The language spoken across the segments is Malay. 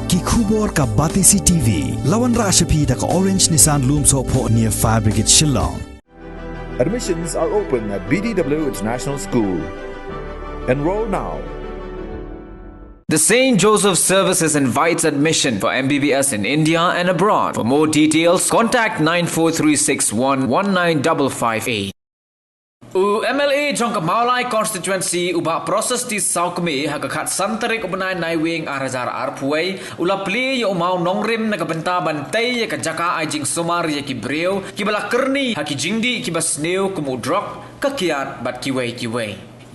ki khubor ka Batisi TV lawan rashapi da ka Orange Nissan Lumso po near Fire Brigade Shillong. Admissions are open at BDW International School. Enroll now. The St. Joseph Services invites admission for MBBS in India and abroad. For more details, contact 94361 19558. MLA Jaka Mawlai constituency uba proses di saukme hakakat santarik ubenai naiwing arazar arpuai ula Plie yo Mawnongrim nakabenta bantai ya Jaka ajing Sumar ya Kibreu Kiba Kyrni haki Jingdih Kiba sneu kumudrok kakiat bat kiwai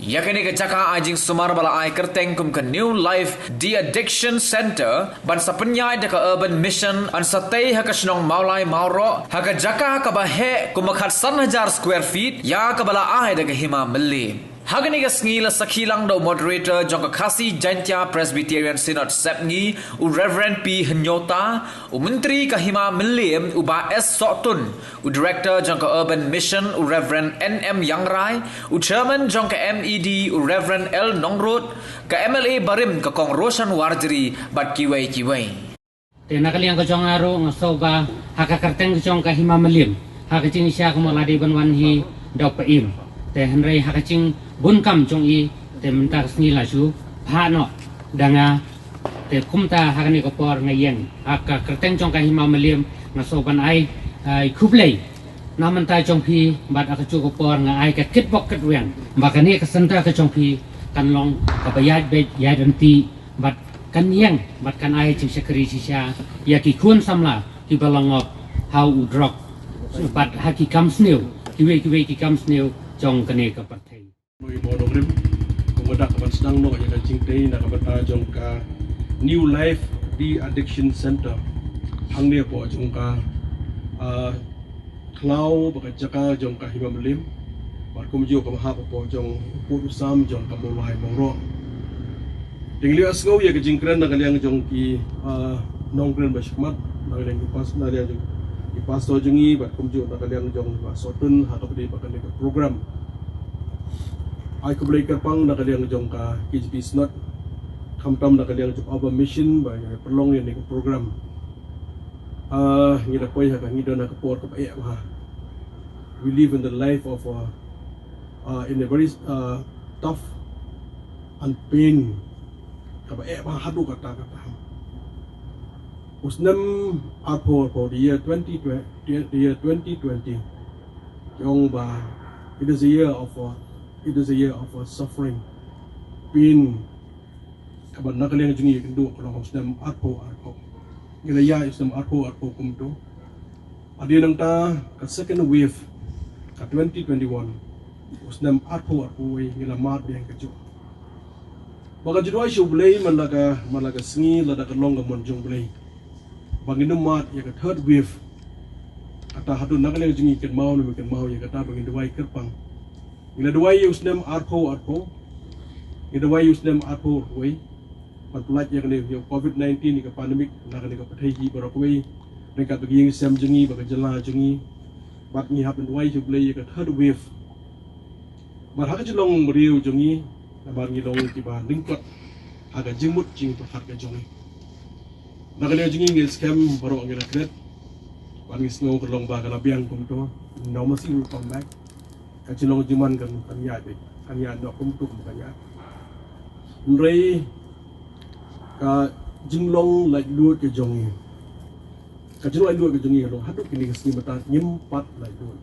yakni Jaka ajing Sumar bala ai kerteng kum ke New Life De-Addiction Center ban sapenyai de urban mission an satay haka snong Mawlai Mawro haka Jaka haka bahe kumakhat 1,000 square feet ya kabala ai de hima meli Hagani ngila sakilang do moderator Jaka Khasi Jantia Presbyterian Synod Sepngi u Reverend P Hnyota u Menteri Kahima Milim u Ba S Sotun u Director Jaka Urban Mission u Reverend NM Yangrai u Chairman Jaka MED u Reverend L Nongrod ka MLA Barim ka Kong Roshan Warjri bat kiwai Tena kaliang ka jong aro ngasoba haka karteng jong Kahima Milim haka jing isya kumaladi banwanhi do paim te henrei haka jing bunkam jong I te mentar sni laju phano danga te kumta hakani ko por ngayen haka kerteng jong Kahima Milim ngasoban ai kublei namanta jong pi bat aka chu ko por nga ai ka kitbok katwen makani ka santa ka jong pi kan long ka bayad be yadanti bat kan yang bat kan ai jing sekri sisya ya ki kun samla ki balangok how udrok bat haki kam sneu kiwe ki kam sneu jong kane ka pathai Mawnongrim kumada kapan sedang no ya Jingdih na kabata jong ka New Life De-Addiction Center hangnia po jong ka Klau baka Jaka jong ka Hima Milim bar kumjo ka maha po jong usam jong ka Mawlai Mawro dingli asngau ya jingkran na kaliang jong ki Mawnongrim basikmat na kaliang pas na kaliang jong ipasto jongi bar kumjo na kaliang jong sotun hakapdi baka ka program ai ko blai pang na kaliang jong ka KGP snot kamtam na kaliang jong aba mission ba perlong ni program ngida koi ha ngida na kapor ka ba ha we live in the life of in a very tough and pain ka ba hadu kata usnam for the year 2020 jong ba it is a year of suffering, pain. Kaban nakaliang jungi kendo kalau Islam arpo. Ngilaya Islam arpo kumto. Adi nang ta ka second wave ka 2021. Islam arpo way ngilamat yang kejo. Baga judwai shublay malaga singi lada ka longa monjong blay. Banginu mat ya ka third wave. Ata hadu nakaliang jungi ken mau ya kata bangin duai kerpang. Ila duai usnem arpo ila duai usnem arpo way patulaj ya kene yo COVID-19 ni ka pandemic na kene ka pathai ji barok way neka bagi sem jengi baga jala jengi bat ni happen duai jublay ya ka third wave bar ha ka jlong riu jengi na bar ngi long ti ba lingkot aga jingmut jing to hat ka jongi na kene jengi ngil scam barok ngi rakret ban ngi snow ka long ba ka labiang kum to normalcy will come back kacilong juman kan kanya do kumtuk kanya nrei ka jinglong like luot ke jongi kacilong luot ke jongi lo haduk kini kesini mata nyempat like luot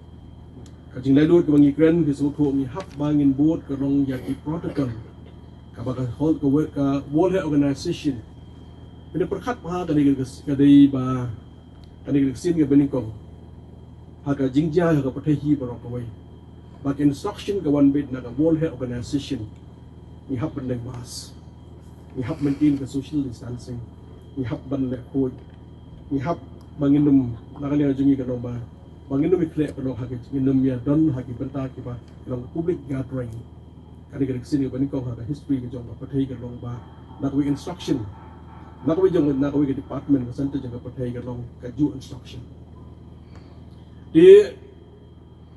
kacing like luot ke bangi kren ke suku mi hap bangin boat ke long yaki protocol ka baka hold ke World Health Organization bina perkhat ha kani kesin ke beningkong ha ka jingjah ka pathehi barok away but instruction kawan bit na World Health Organization ni hap bandang mas ni hap maintain the social distancing ni hap ban le code ni hap banginum nakaliang jungi ka ba banginum ikle ka no hagi nginum ya don hagi benta ki ba long public gathering kani ka sini ba ni ko ha history ka jong ba pathai ka long ba nakwi instruction nakwi ka department ka center jong ka pathai ka long ka ju instruction di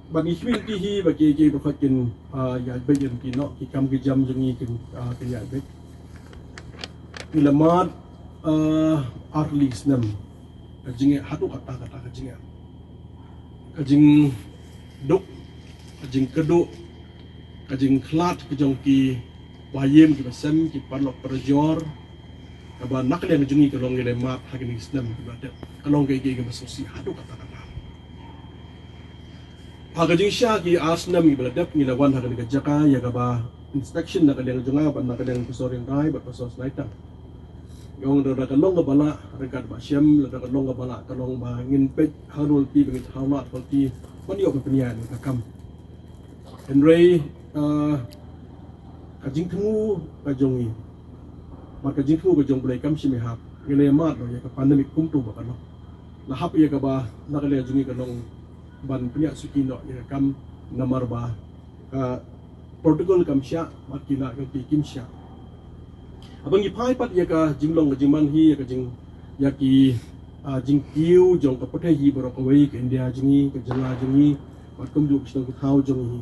bagi community hi bagi ke berfakin ya bagian kino ki kam ki jam jungi kin ya be ilamat early snam kajing hatu kata kajing duk kajing keduk kajing klat kajong ki wayem ki basem ki parlok perjor kaba nakle kajing ki long ile mat hagini snam ki bade kalong ke ki basosi hatu kata hagajing sya ki asnam ki bade ni lawan hagani ka Jaka ya kaba inspection nakale kajong ban nakale pasor yang dai bat pasor slaita yung ada kalong bala rekat ba syam ada kalong bala kalong ba ngin pej harul pi bengit hawat kolti paniyo penian ka kam enrei kajing temu kajongi maka kajing temu kajong boleh kam simi hap ngile mat lo ya ka pandemic kumtu ba kalo la hap ya ka ba nakale jungi kalong ban penya suki no ya kam namar ba ka protocol kam sya makina ka pi kim sya abang ipai pat ya ka jinglong ka jingman hi ya ka jing ya ki jing kiu jong ka pothe hi baro ka wei ka India jingi ka jala jingi pat kum ju kisang ka thau jong hi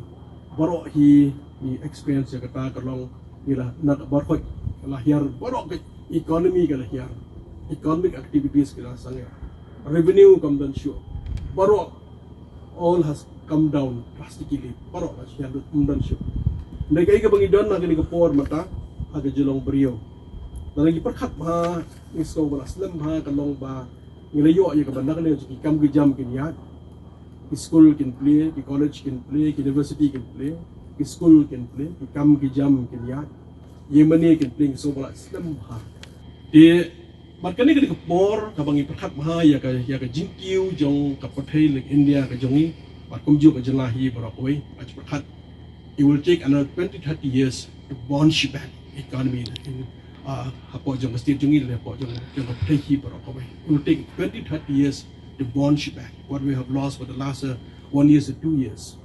baro hi ni experience ya ka ta ka long ni la na bar khoi la hiar baro ka economy ka la hiar economic activities ka la sang revenue come down show baro all has come down drastically baro la hiar come down show negai ka bangi don na ka ni ka por mata aga julong brio lagi perkat ba isko bala slam ha kalong ba ngilayo ya kabanda kan ki kam ki jam kin yat school kin play ki college kin play ki university kin play ki school kin play ki kam ki jam kin yat yemani kin play so bala slam ha de markani ki por kabangi perkat ba ya ka jingkiu jong ka pathai like India ka jongi pat kumju ka jalahi barakoi ach perkat it will take another 20-30 years to bounce back economy in hapo jong state jungi le hapo jong ka play hi para ko it will take 20-30 years to bounce back what we have lost for the last 1 year to 2 years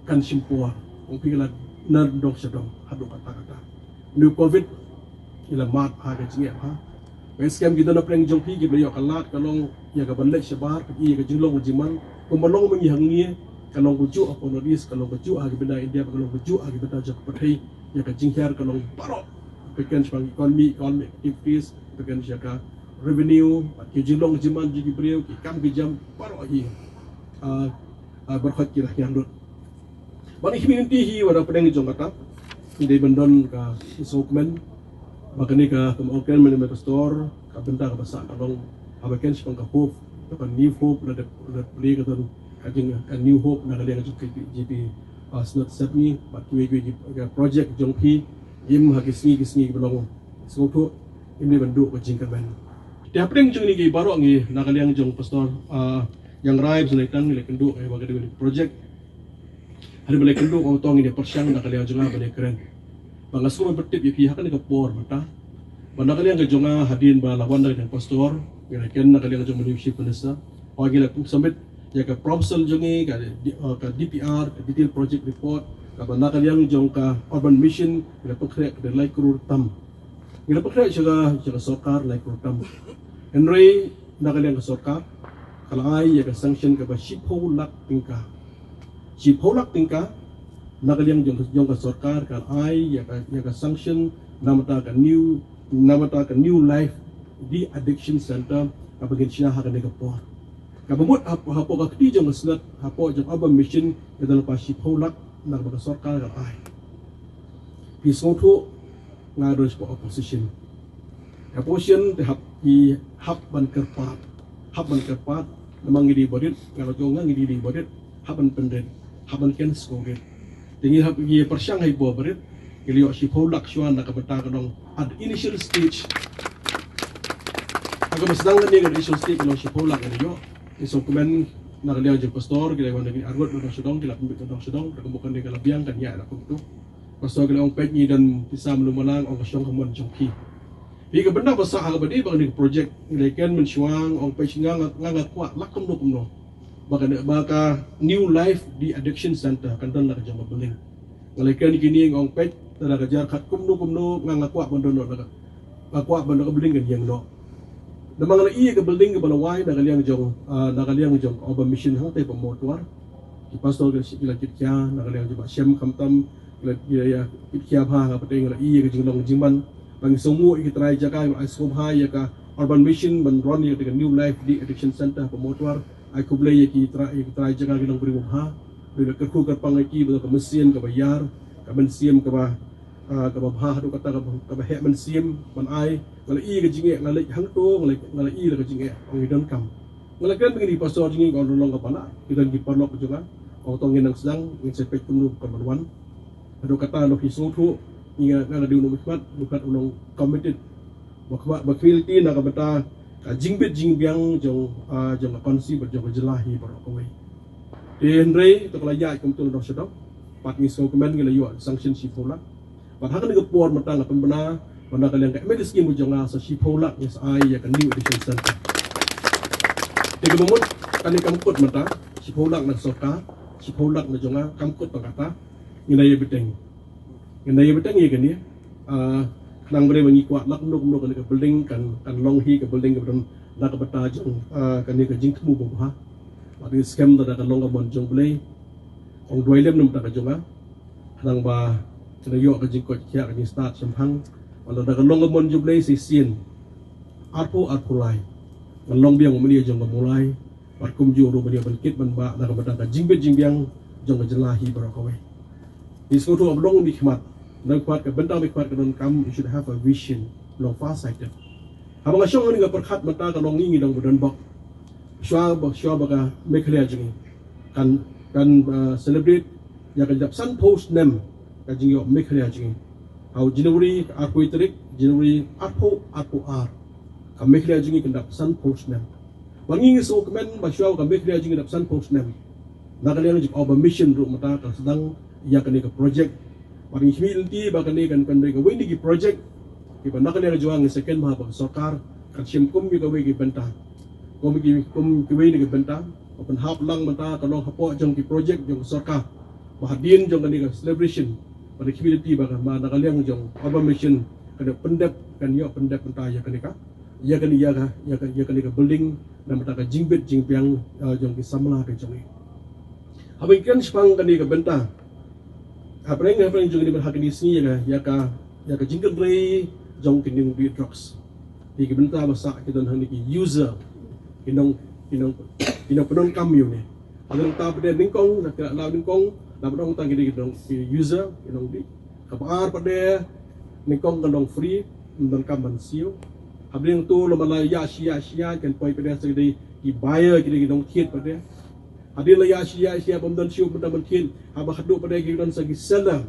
kan simpo ong pigala na dok sadong hadu kata new covid ila mat ha ga jingi ha when scam kita na pleng jong pi gi beliau kalat kalong ya ga banlek sebar i ga jinglong jiman kumalong mengi hangi kalong kuju apa nodis kalong kuju ha ga benda India kalong kuju ha ga benda jak pathai ya ka jingher kalong barok pekan sebang economy activities pekan jaka revenue ki jilong jiman ji brio ki kam ki jam barok hi berkhat ki yang dot bani community hi wada pedang jong kata ide bendon ka isokmen makani ka kemoken men store ka benda ka basa kalong abaken sebang ka hope ka new hope la play ka ton kajing a new hope na kalian ka GP snot set me but we project jong pi im ha kisni belong so to im ni bandu ko jingkan ban tiap ring jong ni gi baro ngi na kalian jong pastor yang raib sunai tang le kendu ai baga de project hari balik kendu ko tong ni persyang na kalian jong ba keren bangasu bertip pi hakan ka por mata banda kalian ka jong hadin ba lawan dengan pastor ken na kalian jong leadership penesa pagi la sampai ya ka proposal jongi ka DPR ka detail project report ka banda kalian jong ka urban mission ila pokre ka like krur tam ila pokre jaga sokar like krur tam enrei na kalian ka sokar kalai ya ka sanction ka ba shipho lak tingka na kalian jong ka sokar kalai ya ka sanction namata ka new life di addiction center ka bagin siya ha ka negapor kabamut hapo ka kti jong snat hapo jong urban mission kadal pa shipho lak na ba sarkar ka ai pisotho nga dos po opposition opposition te hap ban kerpat namang ngidi bodit ngalo jong ngidi bodit haban pendret haban ken skoget tingi hap gi persyang hai bo bodit ilio shipho lak shwan na kabata kadong at initial stage aga masdang ni ga initial stage no shipho lak ilio isong komen na kalian jeng pastor kila wan dengan arwat dong sedong kila pembit dong sedong bukan dia kala biang kan ya nak tu pastor kila ong pek ni dan bisa melumalang ong kasyong kamon jongki bi ka benda basa ha badi bang ni project ngileken mensuang ong pek nganga kuat lakum no baka new life di addiction center kan dan nak jang beling ngileken kini ong pek tara kajar khat kumno nganga kuat bondono nak kuat bondono beling kan yang no namang la iya ke building ke balawai na kaliang jong oba mission hang te pamotuar ki pastor ke sila kitya na kaliang jong syam kamtam la ya kitya ha ka pateng la iya ke jinglong jingman bagi semua kita Jaka Sumar Jaka urban mission ban run dengan new life di addiction center pemotor aku boleh kita Jaka kita beri mubah bila kerku kerpang lagi betul ke mesin ke bayar ke mesin ke bah tu kata ke hek mesin ban ai kalau ke jingek ngalai hang tu ngalai ke jingek orang hidup kam ngalai kan begini pasal jingek kalau long ke pana kita di parlok juga orang tong yang sedang yang sepek penuh kemeruan ada kata lo hisu tu ingat nak diunung hikmat bukan ulung committed bakilti nak beta jingbit jingbiang jong konsi berjong jelahi barokawe Henry to kelajak kumtul dah sedap pat ngiso kemen ngelayu sanction sipola pat hakan ngepor matang pembena benda kalian kat mediskin bujong sa sipola yes ai ya kan new edition center tiga momot kali kamkut mata sipola nak soka sipola na jonga kamkut pangkata ngilay beteng ya kan ya nang beri bagi kuat lak nuk ke building kan long hi ke building ke beton nak beta jong kan ni ke jing temu bawah ada scam dah kan long ke bon jong boleh ong dua lem nam tak jong nang ba kena yok ke jing ko kia kan start sampang kalau dah kan long ke bon jong boleh sisian arpo lai long biang media jong Mawlai parkum ju ro media bangkit ban ba nak beta ka jing bet jing biang jong jelahi barakawe isko tu ablong nikmat dan kuat ke benda kuat ke dalam kamu you should have a vision long far sighted abang asyong ni perkhat mata ka long ngi dong budan bok syua baka mekhle ajing kan celebrate ya ka jap sun post nem ka jing yo mekhle ajing au January aku itrik January apo ar ka mekhle ajing kan dap sun post nem wangi so komen ba syua ka mekhle ajing dap sun post nem nakalian jik over mission ru mata ka sedang ya ka ni ka project paling humility bahkan ni kan mereka wini di project di mana kan yang juang second maha bang sokar kan simkum juga wini bentang kum wini di bentang open hap lang bentang kalau hapo jong di project jong sokar bahadin jong kan ni celebration pada humility bahkan mana kan yang jong apa mission kan pendep kan yo pendep bentang ya kan ni building dan bentang jingbit jingpiang jong di samla ke jong ni habis kan sepang kan ni bentang apa yang juga diberhak di sini ya ka Jingdih jong kining di drugs di bentar masak kita hang di user kinong penon kamyu ni ada ta pada ningkong nak la ningkong la pedong tang di user kinong di kabar pada ningkong kandong free dan kamban siu habis tu lama ya sia kan poi pada segede di buyer kinong thiet pada adil ya sia pemdan siu benda mungkin haba khadu pada gidan sagi seller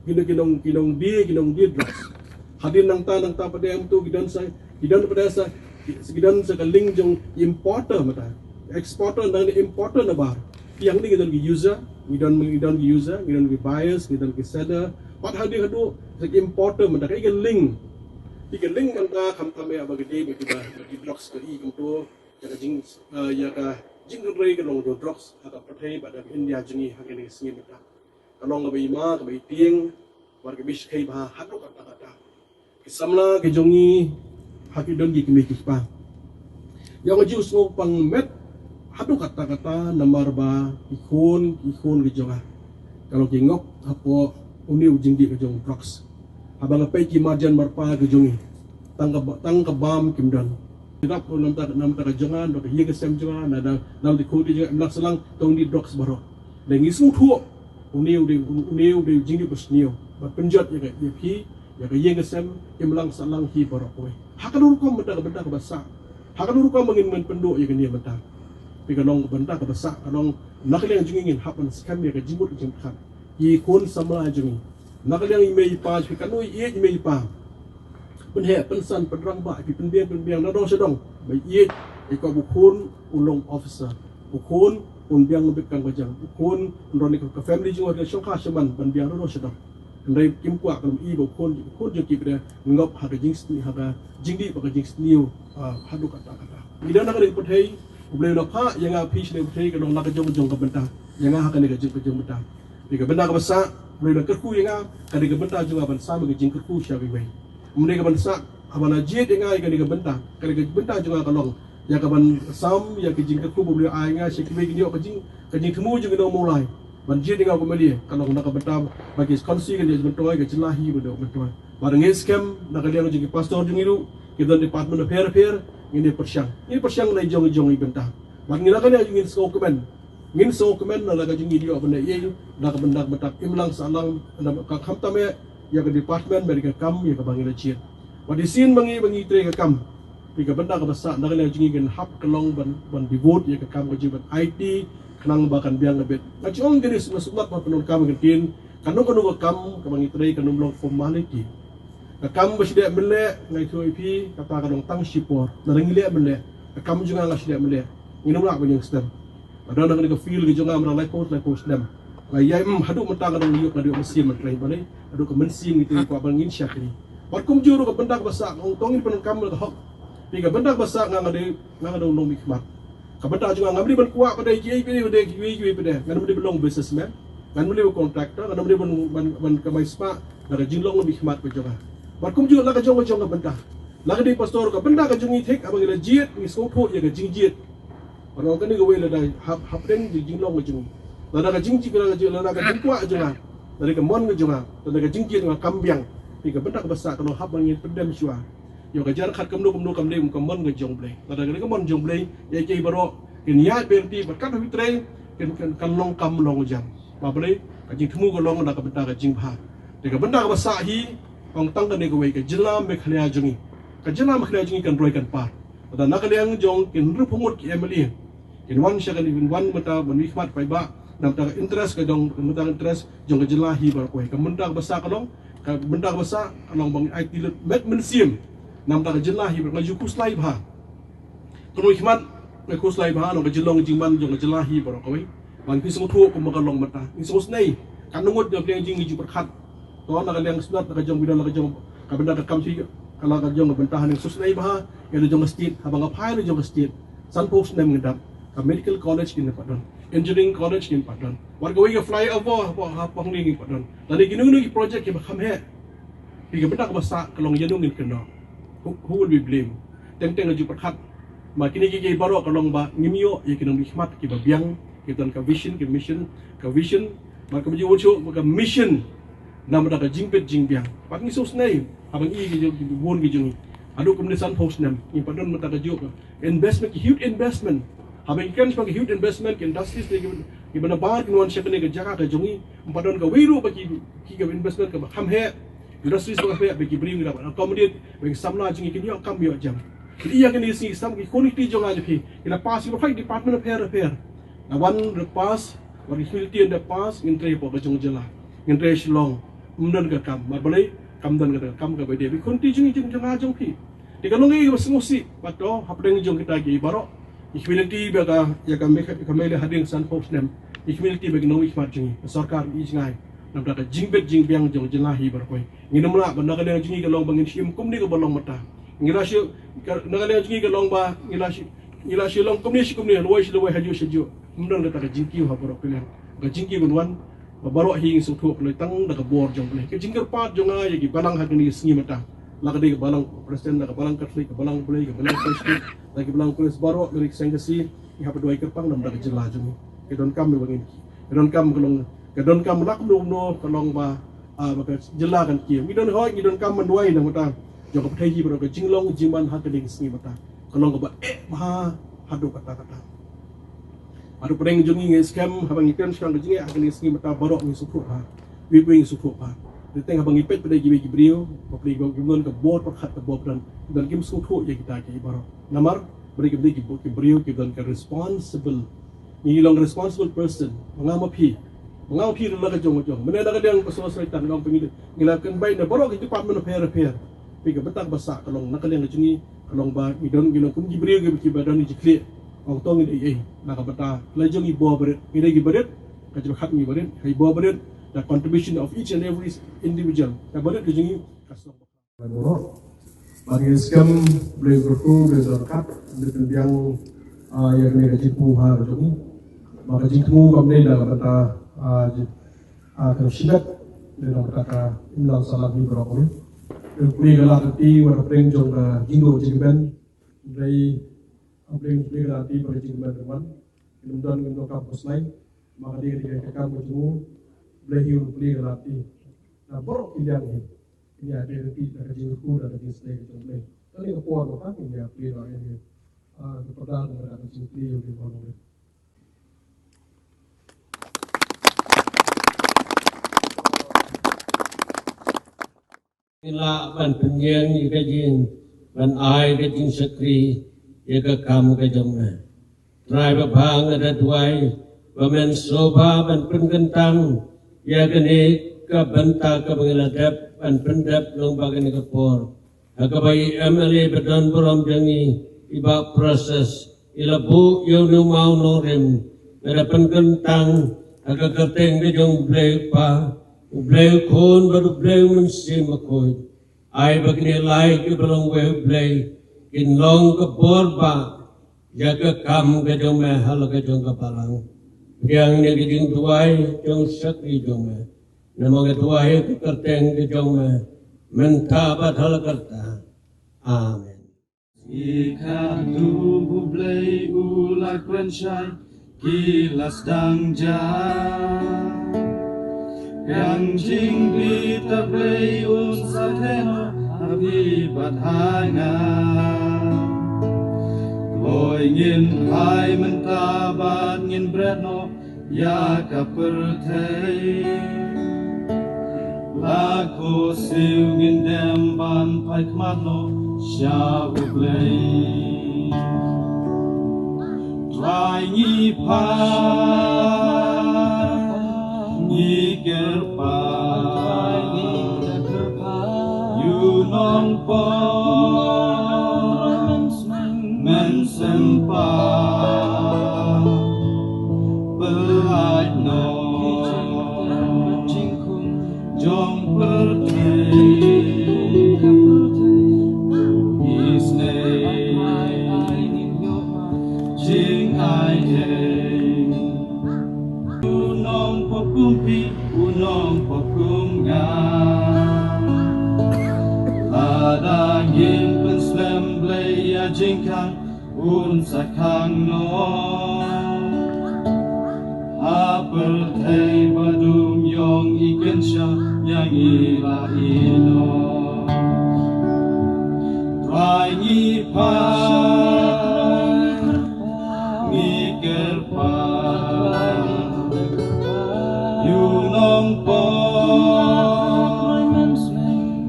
kinong di drugs hadir nang ta pada yang tu gidan pada sa link jong importer mata exporter dan importer na bar yang ni gidan user gidan buyers gidan seller pat hadir khadu sagi importer mata kai link mata kham tame abagade bagi drugs ke i tu jaga Jingdih kalau do drugs atau pertai pada India jenis hakin sini mereka kalau ngabai ma ngabai tiang warga bis kai bah hadu kata kisamla ke jongi hakid don gi kemi kispa yang jus ngo pang met hadu kata namar ba ikon ke jonga kalau kingok apo uniu Jingdih ke jong drugs abang apai ki marjan marpa ke jongi tang bam kimdan tidak pun nampak jangan dok ye kesem jangan ada nam di kodi juga nak selang tong di drugs baru dan ngisu thuo uniu de Jingdih besniu bat penjat ya pi ya ye kesem imlang salang hi baru kowe hakan rukom benda basa hakan rukom mengin penduk ya kenia benda pi kalong benda basa kalong nakaliang jingin hapan skam ya ke jimbut jingkhan i kun samla jingi nakaliang imei pa pi kanoi imei pa penhe pensan penerang ba pi penbiang na dong sedong bai ye ko bukun ulong officer bukun unbiang lebih kang bajang bukun ndoni ko family jing warga syokha seman penbiang na dong sedong ndai kim kwa kam i bukun je ki pada ngop ha Jingdih baka Jingdih hadu kata ida nak ri pethai boleh nak ha yang api sini pethai ka dong nak jong ka benta yang ha kan ka jong benta Jika benda kebesak, boleh nak kerku yang kan dia benda juga bangsa bagi jing kerku syawi wei. Mereka bangsa abang najid yang kan dia benda, kan dia benda juga kalong. Ya kaban sam ya ke jing kerku boleh ai nga syek wei dia ke jing temu juga dah mulai. Banjir dengan pemeli kalau nak benda bagi konsi kan dia bentoi ke jelahi benda bentoi. Barang scam nak kalian jadi pastor jung itu kita department of hair ini persiang lai jong ibentah. Barang nak kalian ingin komen nak kalian dia benda ye nak benda betak imlang salang nak kam tame ya ke department mereka kam ya ke bangila ciet. Wadi sin bangi tre ke kam. Pika benda ke besar nak kalian ingin hap kelong ban devote ya ke kam ke jibat IT kenang bahkan biang lebet. Ngacong geris masuklat pa penon kam kentin kanong ke kam ke bangi tre kanong long formality. Kam bersedia melek ngai tu IP kata kadang tang sipor dan ngilek melek kam juga ngai sedia melek nginum lak banyak stem ada nak ke feel ke jonga mana lai post dem ngai yai haduk mentang kadang liuk kadang mesin mentrai balai haduk ke mensin gitu ko abang ngin syak ni barkum juru ke bendak besar ngtongin penon kam ke hok tiga bendak besar ngada ulung hikmat ke bendak juga ngamri ban kuat pada IP pada ngam beli belong businessman ngam beli contractor ngam beli ban ke mai spa ada jinglong lebih hikmat ke jonga Barkum juga nak kejong ke benda. Nak di pastor ke benda kejong itik abang ila jiat ni sopo ya ke jingjiat. Orang kan ni gawe la dah hapden di jinglong kejong. La dah jingji ke la dah kuat jonga. Dari ke mon ke jonga. Dari ke jingjiat dengan kambiang. Pi ke benda ke besar kalau hap bangin pedam syua. Yo ke jar khat kamnu kamle ke mon ke jong blai. La dah ke mon jong blai ya ke baro ke niat berti berkat fitre kan long kam long jam. Ba blai ke jing themu ke long nak ke benda ke jing pha. Dari ke benda ke besar hi Ang tangkan ni kawai ke jelam mekhlaya jungi, kan roy kan par. Ada nak kalian jong kin rupumut ki emeli, kin wan syakan kin wan mata bernikmat paiba, nam tak interest ke jong mata interest jong ke jelahi bar kawai. Kemendak besar kalong, kemendak besar kalong bang IT met mensim, nam tak jelahi bar ngaju kuslai bah. Kalau hikmat kuslai bah nam ke jelong jingman jong ke jelahi bar kawai. Bang pisang tu kumakalong mata, isos nei, kan nungut dia beli jing ngiju berkat. Kau nak kalian sunat nak kajong bidang nak kajong kabenda ke kamsi kalau kajong bentahan yang susnai bah yang jong masjid habang apai jong masjid sanpos nem ngedap ka medical college kin padon engineering college kin padon warga we fly over apa ni padon tadi ginu project ke kham he pi benda ke basa kalong yanu ngin kena who will be blame teng ju perkhat ma kini ki baro kalong ba ngimio ye kinong hikmat ki ba biang kitan ka vision ki mission ka vision ma ka ji wocho ka mission nama dah jingpet jingbiang. Pak ni sos nai, abang i ke won ke jungi. Adu kemudian post nam. Ini padon mata kajuk. Investment, huge investment. Abang ikan sebagai huge investment ke industries ni ke mana bar kenuan siapa ni ke Jaka ke jungi. Padon ke wiru bagi ke investment ke ham he. Industries bagi he bagi beri dapat. Kemudian bagi samna jungi ke dia kam dia jam. Jadi ia kini si sam ke konekti jonga je pi. Kita pas itu high department of hair. Na one the pass, bagi facility and the pass intre po ke jong jela. Intre Shillong. Kemudian ke kam, marbalai kam dan ke kam ke bede. Bikun ti jung jong pi. Di kalong ini bersengusi, pato hapdeng jong kita lagi baro. Ikhwiliti baga ya kami kami hading san post nem. Ikhwiliti bagi nong ikhmat jengi. Sarkar isngai. Nam dak jingbet jingbiang jong jelahi barkoi. Nginum la benda kalian jengi kalong bangin sim kum ni ke balong mata. Ngilasi kalian jengi kalong ba ngilasi long kum ni luai haju sejuk. Kemudian kata jingki ha barok kalian. Ke jingki gunwan baru hing suku pelai tang dah kebor jong pelai. Kejingkar pat jong aja ki balang hak ni sengi mata. Lagi dia balang presiden dah balang Katolik, balang pelai, balang Kristen, lagi balang polis baru dari sengkesi. Ia berdua kerpang nam dah jelah jong. Kedon kam begini. Kedon kam lak no kalong ba baka jelah kan ki. Kedon kam menduai nam mata. Jong petai ji baru ke jinglong jiman hak ni sengi mata. Kalong ba bah hadu kata-kata. Ada pereng jungi scam habang ikan sekarang jungi akan sengi mata barok ni suku ha. Wibu ni suku ha. Diteng habang ipet pada gibi brio, papli gimon ke board perkhat ke board dan kim suku je kita ke barok. Namar beri gibi brio ke dan ke responsible. Ni long responsible person mengamapi dalam kejong. Mana ada yang kesulitan long pengil ngilakan baik na barok ke department of hair. Pi ke betak basak kalong nakal yang jungi kalong ba idon kum brio ke badan ni jikli. Orang tong ini nak kata lajang ibu berit, ini ibu berit, kerja hak ibu berit, ibu berit, the contribution of each and every individual. Ibu berit lajang kasih. Bagi scam boleh berku, boleh zakat, boleh yang ni kerja puha lajang. Maka jitu kami dah kata kerja silat, dah kata imlang salat ni berapa ni. Kami kalau nanti warna pering jong jinggo jingben dari Apling berarti berjing berteman, kemudian untuk kampus lain, maka dia dikatakan berjemu, beliau berarti. Nah, baru pilihan ini, ya ada kita jadi kuda ada display itu nih kalau yang kuat apa ini ya Plie lah ini kepada dengan ada display di Mawnongrim. Ila ban penyen ika jin ban ai ka jin sakri ika kam ka jomna trai ba bang ada tuai ba men soba ban penkentang ya kene ka banta ka bangiladap ban pendap long bagan ka por akabai MLA badan borom jangi iba proses ila bu yo no Mawnongrim ada penkentang aga kerteng ka jong blek pa Ublay kon baru blay mensim akoy. Ay bagni lay ke belong we blay kinlong ke borba jaga kam ke jong me hal ke jong kapalang. Yang ni ke jing tuai jong sakri jong me. Namang ke tuai ke kerteng ke jong me mentabat hal kerta. Amen. Jika tubuh blay ulak rensyai kilas dang jah. Yang Jingdih tak boleh unsateno habibat hanga Loi ngin Plie mentabat ngin bretno Jaka pertei Laku siu ngin demban Plie kmatno Sya ublei Trai ngi Plie Ikerpa, Yunong po, mensempa, Plie no, jong pertei, isne, jing ai kumpi unong pokunga Lada ngin penslem blaya jingkang unsakang no Apeltei badum yong ikensya yang ila ino Trai ngi Plie ngikerpa Yunong po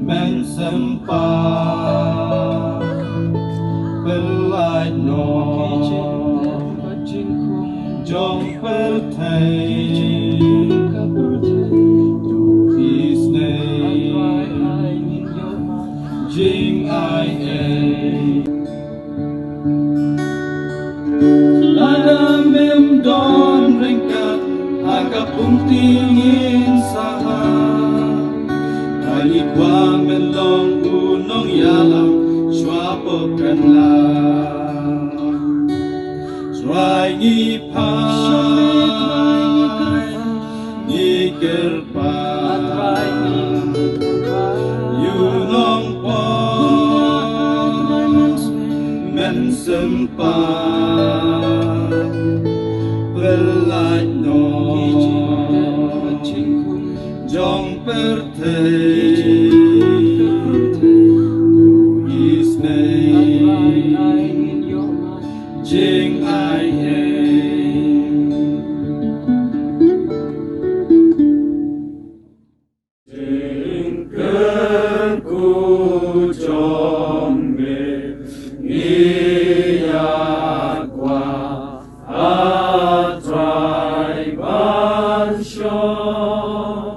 mensempa Plie no jong pertei tu isne jing ai Lada mem don ringkat Agapung tingin saha Kali kwa melong unong yalang Swapokan lang Srai ngi Plie Ngikerpa Yunong po Mensempa Plie no jong pertei tu isne jing ai jing ken ku jong me iya kwa atrai ban shong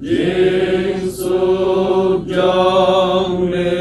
Jing suk jong me